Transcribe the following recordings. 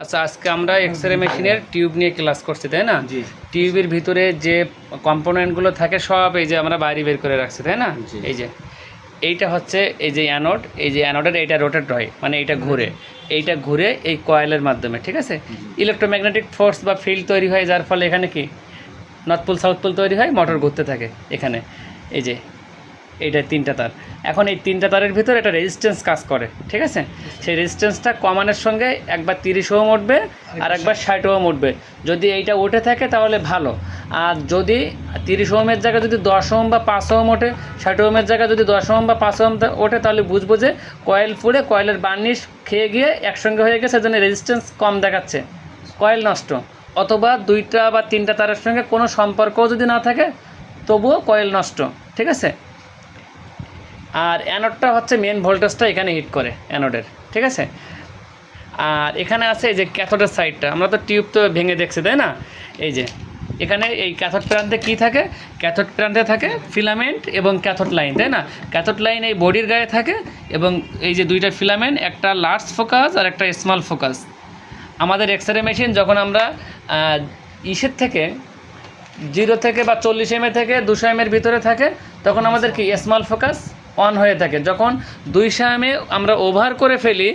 আচ্ছা, আজকে আমরা এক্সরে মেশিনের টিউব নিয়ে ক্লাস করছি, তাই না? জি। টিউবের ভিতরে যে কম্পোনেন্টগুলো থাকে সব এই যে আমরা বাইরে বের করে রাখছি, তাই না? জি। এই যে এইটা হচ্ছে এই যে অ্যানোড, এই যে অ্যানোডের এইটা রোটেট হয়, মানে এইটা ঘুরে, এইটা ঘুরে এই কয়েলের মাধ্যমে, ঠিক আছে? ইলেকট্রোম্যাগনেটিক ফোর্স বা ফিল্ড তৈরি হয়, যার ফলে এখানে কি নর্থ পোল সাউথ পোল তৈরি হয়, মোটর ঘুরতে থাকে এখানে। এই যে এইটা তিনটা তার, এখন এই তিনটা তারের ভিতরে একটা রেজিস্ট্যান্স কাজ করে, ঠিক আছে? সেই রেজিস্ট্যান্সটা কমানোর সঙ্গে একবার 30 ওহম উঠবে আর একবার 60 ওহম উঠবে। যদি এইটা উঠে থাকে তাহলে ভালো, আর যদি 30 ওহমের জায়গায় যদি 10 ওহম বা 5 ওহম ওঠে, 60 ওহমের জায়গায় যদি 10 ওহম বা 5 ওহম ওঠে, তাহলে বুঝবো যে কয়েল পুড়ে কয়েলের বার্নিশ খেয়ে গিয়ে একসঙ্গে হয়ে গেছে, জন্য রেজিস্ট্যান্স কম দেখাচ্ছে, কয়েল নষ্ট। অথবা দুইটা বা তিনটা তারের সঙ্গে কোনো সম্পর্কও যদি না থাকে তবুও কয়েল নষ্ট, ঠিক আছে? আর অ্যানোডটা হচ্ছে মেন ভোল্টেজটা এখানে হিট করে অ্যানোডের, ঠিক আছে? আর এখানে আছে এই যে ক্যাথোডের সাইডটা, আমরা তো টিউব তো ভেঙে দেখছি, তাই না? এই যে এখানে এই ক্যাথোড প্রান্তে কী থাকে? ক্যাথোড প্রান্তে থাকে ফিলামেন্ট এবং ক্যাথোড লাইন, তাই না? ক্যাথোড লাইন এই বডির গায়ে থাকে, এবং এই যে দুইটা ফিলামেন্ট, একটা লার্জ ফোকাস আর একটা স্মল ফোকাস। আমাদের এক্সরে মেশিন যখন আমরা ইসের থেকে 0 থেকে বা 40 এম থেকে 200 এমের ভিতরে থাকে, তখন আমাদের কি স্মল ফোকাস অন হয়ে থাকে। যখন 200 এমে আমরা ওভার করে ফেলি,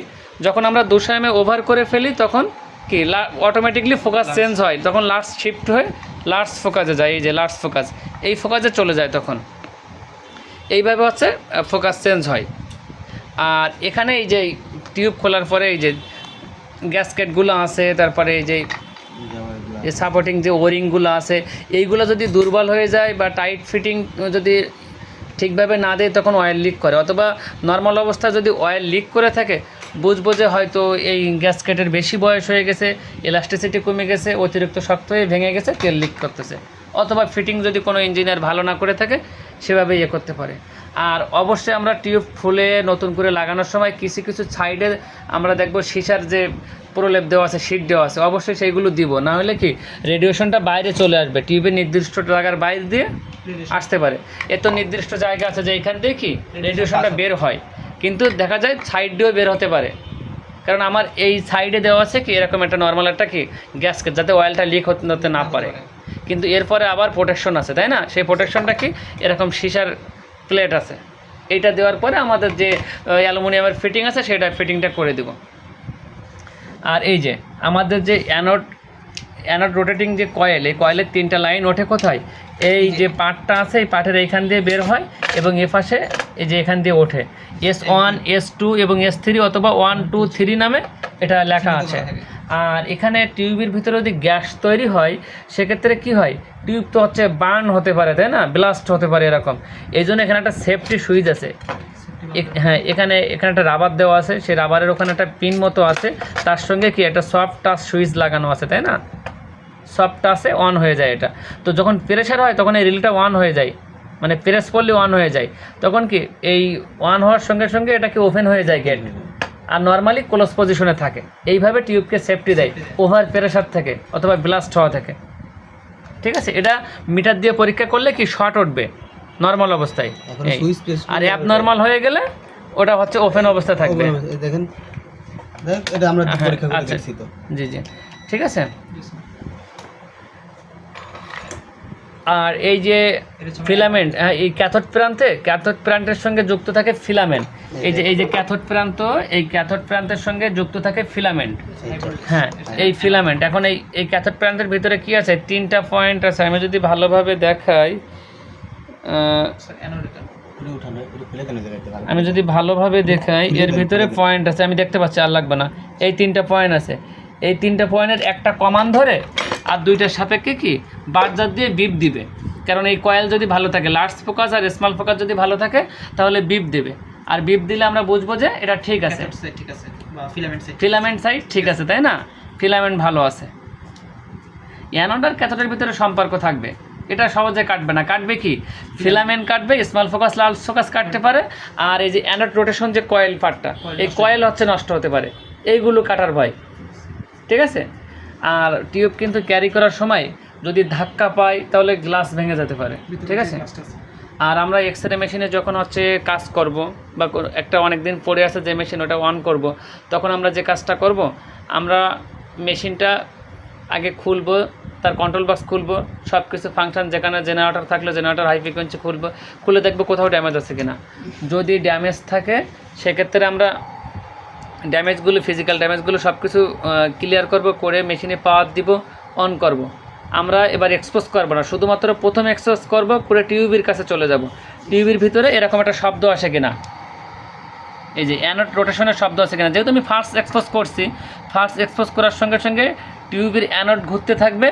যখন আমরা 200 এমে ওভার করে ফেলি, তখন কি অটোমেটিকলি ফোকাস চেঞ্জ হয়, তখন লার্জ শিফট হয়ে লার্জ ফোকাসে যায়, এই যে লার্জ ফোকাস, এই ফোকাসে চলে যায়, তখন এইভাবে হচ্ছে ফোকাস চেঞ্জ হয়। আর এখানে এই যে টিউব খোলার পরে এই যে গ্যাসকেটগুলো আছে, তারপরে এই যে সাপোর্টিং যে ওয়ারিংগুলো আছে, এইগুলো যদি দুর্বল হয়ে যায় বা টাইট ফিটিং যদি ঠিকভাবে না দেয়, তখন অয়েল লিক করে। অথবা নর্মাল অবস্থায় যদি অয়েল লিক করে থাকে, বুঝবো যে হয়তো এই গ্যাসকেটের বেশি বয়স হয়ে গেছে, ইলাস্টিসিটি কমে গেছে, অতিরিক্ত শক্ত হয়ে ভেঙে গেছে, তেল লিক করতেছে। অথবা ফিটিং যদি কোনো ইঞ্জিনিয়ার ভালো না করে থাকে, সেভাবে ইয়ে করতে পারে। আর অবশ্যই আমরা টিউব খুলে নতুন করে লাগানোর সময় কিছু কিছু সাইডে আমরা দেখব সিসার যে প্রলেপ দেওয়া আছে, শিট দেওয়া আছে, অবশ্যই সেইগুলো দিব, না হলে কি রেডিয়েশনটা বাইরে চলে আসবে, টিউবের নির্দিষ্ট জায়গার বাইরে দিয়ে আসতে পারে। এত নির্দিষ্ট জায়গা আছে যে এখান থেকে কি রেডিয়েশনটা বের হয়, কিন্তু দেখা যায় সাইড দিয়েও বের হতে পারে। কারণ আমার এই সাইডে দেওয়া আছে কি এরকম একটা নর্মাল একটা কি গ্যাসকেট, যাতে অয়েলটা লিক হতে না পারে। কিন্তু এরপরে আবার প্রোটেকশন আছে, তাই না? সেই প্রোটেকশনটা কি এরকম সিসার প্লেট আছে, এইটা দেওয়ার পরে আমাদের যে অ্যালুমিনিয়ামের ফিটিং আছে, সেটা ফিটিংটা করে দেব। আর এই যে আমাদের যে অ্যানোড রোটেটিং যে কয়েল, এই কয়েলের 3টা লাইন ওঠে কোথায়? এই যে পার্টটা আছে, এই পার্টের এইখান দিয়ে বের হয়, এবং এ পাশে এই যে এখান দিয়ে ওঠে S1 S2 এবং S3, অথবা 1 2 3 নামে এটা লেখা আছে। আর এখানে টিউবের ভিতরে যদি গ্যাস তৈরি হয়, সেক্ষেত্রে কি হয়, টিউব তো হচ্ছে বার্ন হতে পারে, তাই না? ব্লাস্ট হতে পারে এরকম। এই জন্য এখানে একটা সেফটি সুইচ আছে। হ্যাঁ, এখানে একটা রাবার দেওয়া আছে, সেই রাবারের ওখানে একটা পিন মতো আছে, তার সঙ্গে কি একটা সফট টাচ সুইচ লাগানো আছে, তাই না? সফট টাচে অন হয়ে যায় এটা। তো যখন প্রেসার হয়, তখন এই রিলটা অন হয়ে যায়, মানে প্রেস করলে অন হয়ে যায়। তখন কি এই অন হওয়ার সঙ্গে সঙ্গে এটা কি ওপেন হয়ে যায় গেট, আর নর্মালি ক্লোজ পজিশনে থাকে। এইভাবে টিউবকে সেফটি দেয় ওভার প্রেসার থেকে অথবা ব্লাস্ট হওয়া থেকে, ঠিক আছে? এটা মিটার দিয়ে পরীক্ষা করলে কি শর্ট উঠবে নর্মাল অবস্থায়, আর অ্যাব নর্মাল হয়ে গেলে ওটা হচ্ছে ওপেন অবস্থায় থাকবে। দেখেন, এটা আমরা পরীক্ষা করে দেখছি তো। জি জি, ঠিক আছে। আর এই যে ফিলামেন্ট, এই ক্যাথোড প্রান্তের সঙ্গে যুক্ত থাকে ফিলামেন্ট। এই যে ক্যাথোড প্রান্ত, এই ক্যাথোড প্রান্তের সঙ্গে যুক্ত থাকে ফিলামেন্ট। হ্যাঁ, এই ফিলামেন্ট। এখন এই ক্যাথোড প্রান্তের ভিতরে কি আছে? 3টা পয়েন্ট আছে। আমি যদি ভালোভাবে দেখাই, এর ভিতরে পয়েন্ট আছে, আমি দেখতে পাচ্ছি, আর লাগবে না। এই 3টা পয়েন্ট আছে, এই 3টা পয়েন্টের একটা কমান ধরে আর 2টার সাপেক্ষে কি বারজার দিয়ে বিপ দিবে। কারণ এই কয়েল যদি ভালো থাকে, লার্জ ফোকাস আর স্মল ফোকাস যদি ভালো থাকে, তাহলে বিপ দেবে। আর বিপ দিলে আমরা বুঝবো যে এটা ঠিক আছে, ফিলামেন্ট সাইড ঠিক আছে, তাই না? ফিলামেন্ট ভালো আছে। অ্যানোড আর ক্যাথোডের ভিতরে সম্পর্ক থাকবে, এটা সহজে কাটবে না। কাটবে কি? ফিলামেন্ট কাটবে, স্মল ফোকাস লার্জ ফোকাস কাটতে পারে। আর এই যে অ্যানোড রোটেশন যে কয়েল পার্টটা, এই কয়েল হচ্ছে নষ্ট হতে পারে, এইগুলো কাটার ভয়, ঠিক আছে? আর টিউব কিন্তু ক্যারি করার সময় যদি ধাক্কা পায়, তাহলে গ্লাস ভেঙে যেতে পারে, ঠিক আছে? আর আমরা এক্সরে মেশিনে যখন হচ্ছে কাজ করব, বা একটা অনেক দিন পরে আছে যে মেশিন, ওটা অন করব, তখন আমরা যে কাজটা করব, আমরা মেশিনটা আগে খুলবো, তার কন্ট্রোল বক্স খুলবো, সব কিছু ফাংশন, যেখানে জেনারেটর থাকলে জেনারেটর হাই ফ্রিকোয়েন্সি খুলবো, খুলে দেখবো কোথাও ড্যামেজ আছে কিনা। যদি ড্যামেজ থাকে সেক্ষেত্রে আমরা ড্যামেজগুলো, ফিজিক্যাল ড্যামেজগুলো সব কিছু ক্লিয়ার করব, করে মেশিনে পাওয়ার দিব, অন করব। আমরা এবার এক্সপোজ করবো না, শুধুমাত্র প্রথমে এক্সপোজ করব, করে টিউবের কাছে চলে যাব। টিউবের ভিতরে এরকম একটা শব্দ আসে কিনা, এই যে অ্যানোড রোটেশনের শব্দ আছে কিনা। যেহেতু আমি ফার্স্ট এক্সপোজ করছি, ফার্স্ট এক্সপোজ করার সঙ্গে সঙ্গে টিউবের অ্যানোড ঘুরতে থাকবে,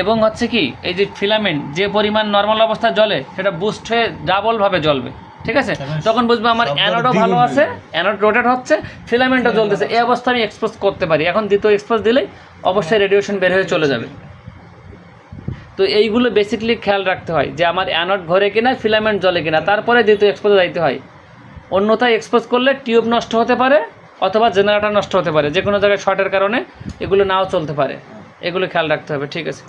এবং হচ্ছে কি এই যে ফিলামেন্ট যে পরিমাণ নর্মাল অবস্থায় জ্বলে সেটা বুস্ট হয়ে ডাবলভাবে জ্বলবে, ঠিক আছে। তখন বুঝবো আমার অ্যানোডও ভালো আছে, অ্যানোড রোটেট হচ্ছে, ফিলামেন্টও জ্বলতেছে, এই অবস্থা আমি এক্সপোজ করতে পারি। এখন দ্বিতীয় এক্সপোজ দিলেই অবশ্যই রেডিয়েশন বের হয়ে চলে যাবে। তো এইগুলো বেসিক্যালি খেয়াল রাখতে হয় যে আমার অ্যানোড ঘরে কিনা, ফিলামেন্ট জ্বলে কিনা, তারপরে দ্বিতীয় এক্সপোজে যাইতে হয়। অন্যথায় এক্সপোজ করলে টিউব নষ্ট হতে পারে অথবা জেনারেটর নষ্ট হতে পারে, যে কোনো জায়গায় শর্টের কারণে এগুলো নাও চলতে পারে, এগুলো খেয়াল রাখতে হবে, ঠিক আছে।